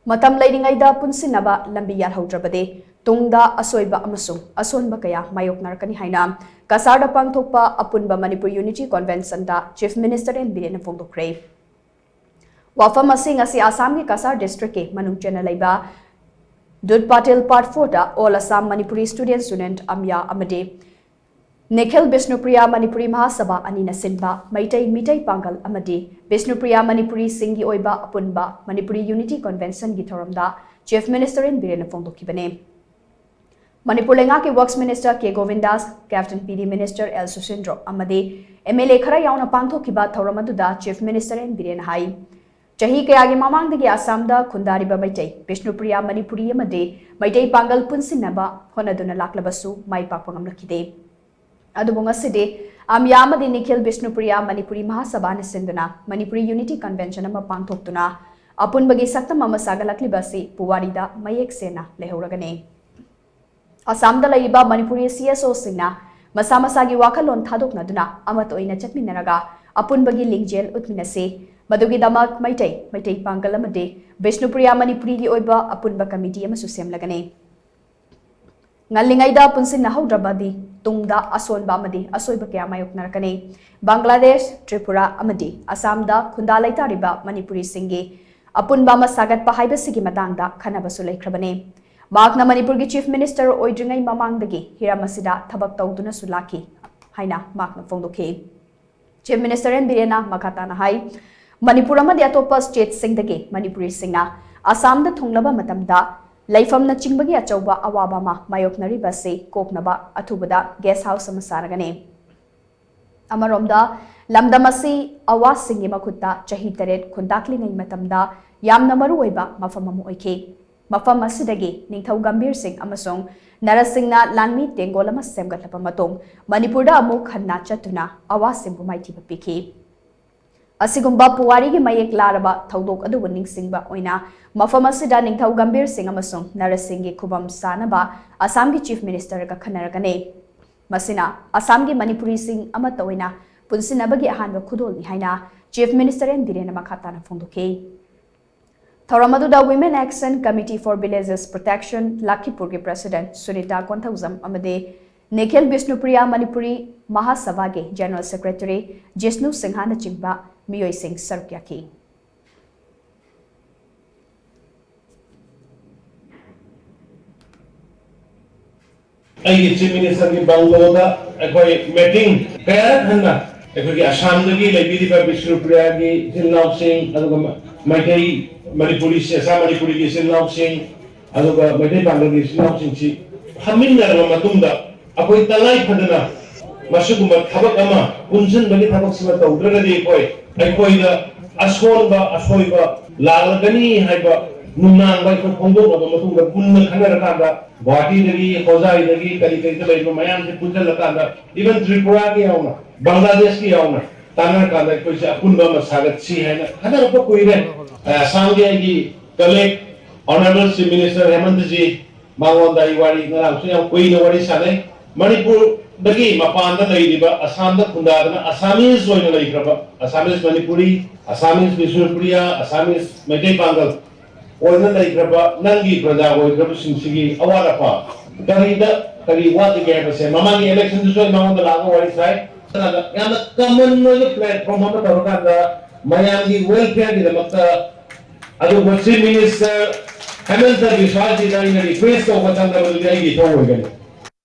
Matam leiringeida punshinnaba lambi yat-houdrabadi tungda ashoiba amasung ashonba kaya mayoknarakkani haina Cachar pangthokpa Apunba Manipur Unity Convention da Chief Minister N Biren phongdokkhre wafam asing asi Assam ki Cachar district ke manung chena leiba Dud Patil Part 4 da All Assam Manipuri Student Amya Amade Nikhil Vishnupriya Manipuri Mahasabha Anina Sinba Maitai Mitai Pangal Amadi Vishnupriya Manipuri Singi Oiba Apunba Manipuri Unity Convention gi thoramda Chief Minister N Biren phongdokkibane Manipur lenga ke Works Minister K Govindas Captain PD Minister L Susindro Amadi MLA khara yauna pangthokkiba thoramaduda Chief Minister N Biren hai Chahi kayagi mamangdagi Assam da khundariba Maitai Vishnupriya Manipuri amade Maitai Pangal punshinnaba honaduna laklabasu mai pakpangamlakide Adubunga Sidi, Amyamadi Nikhil Vishnupriya Manipuri Mahasabha Sinduna, Manipuri Unity Convention ama pangthoktuna, Apunbagi Saktam ama sagalakli Puwarida Mayek Sena Lehoragane. Assamda laiba Manipuri CSO Singna, Masamasagi Wakalon Thadoknaduna, Amatoina Chatminaraga, Apunbagi Lingjel Utminase, Madugi Damak Maitai Pangalamade, Vishnupriya Manipuri Oiba Apunba Committee Amasusem Lagane. Leiringeida punshinnaba tungda ashonba amadi ashoiba kaya mayoknarakkani Bangladesh Tripura amadi Assam da khunda leitariba Manipuri singi apunba ma sagatpa haibasigi matangda khanabasu leikrabane makna Manipur gi Chief Minister oidringai mamangdagi hiramasida thabak tawduna sulaki haina makna phongdokhe Chief Minister N Biren makatana hai Manipur amadi atopa state singdagi Manipuri singna Assam da thunglaba matamda Laifam na chingbagi achauba awaba ma mayoknari basi koknaba athubada guest house amasaragane amaromda lamdamasi awas singi makutta chahi taret khundakli ngai matamda yamna maru oiba mafam amu oike mafam asidagi ningthau gambir singh amasung narasingna lanmi tengol ama semgatlapa matong manipurda amu khanna chatuna awas singbu maithiba pikhi Asigumba Puwari gi mayek laraba thaudok adu ningsingba oina mafam asida ningthau gambir singh amasung narasingh gi khubam sanaba Assam gi Chief Minister ka khanaragane masina Assam gi Manipuri singh amata oina punshinnaba gi ahanba khudol ni haina Chief Minister N Biren makhatana phongdokhe Thoramaduda Women Action Committee for Villages Protection Lakhipur gi President Sunita Konthauzam amade Nikhil Vishnupriya Manipuri Mahasabha ge General Secretary Jishnu Singhana chingba Miyoi Singh Sarukyaki. Chief Minister ki Bangaloda akoi meeting kaya hanna akoi ki Assam dagi leibiriba Vishnupriya ki Silnau Singh aduga Maitai Manipuri Assam Manipuri ki Silnau Singh aduga Maitai Bangladesh Silnau Singh chi haminna matungda akoi talai phadana masugumba thabak ama punshinbagi thabak sima tawdragadi akoi ashonba ashoiba lalagani haiba nunang bai phongdoknaba matungda punna khanarakanda Guwahati dagi Hojai dagi kari laiba mayam se punjalakanda even Tripura ki yauna Bangladesh ki yauna tanakanda akoi se apunba ma sagatsi haina khanarapa koire Assam gi colleague Honorable Chief Minister Hemant ji mangonda iwari ngarang su yam koina wari sanai Manipur dagi mapanda leiriba Assam da khundadana Assamese oina leikraba Assamese Manipuri Assamese Vishnupriya Assamese Maitai Pangal oina leikraba nangi praja oikraba singsigi awarapa kari wati ge base mamangi election du soi mangonda laga wari sai yana common no platform ama tarukanda mayangi welfare gi damakta adu Chief Minister Hemant ji swati da ina request ko batanda bagi ai gi thoi gani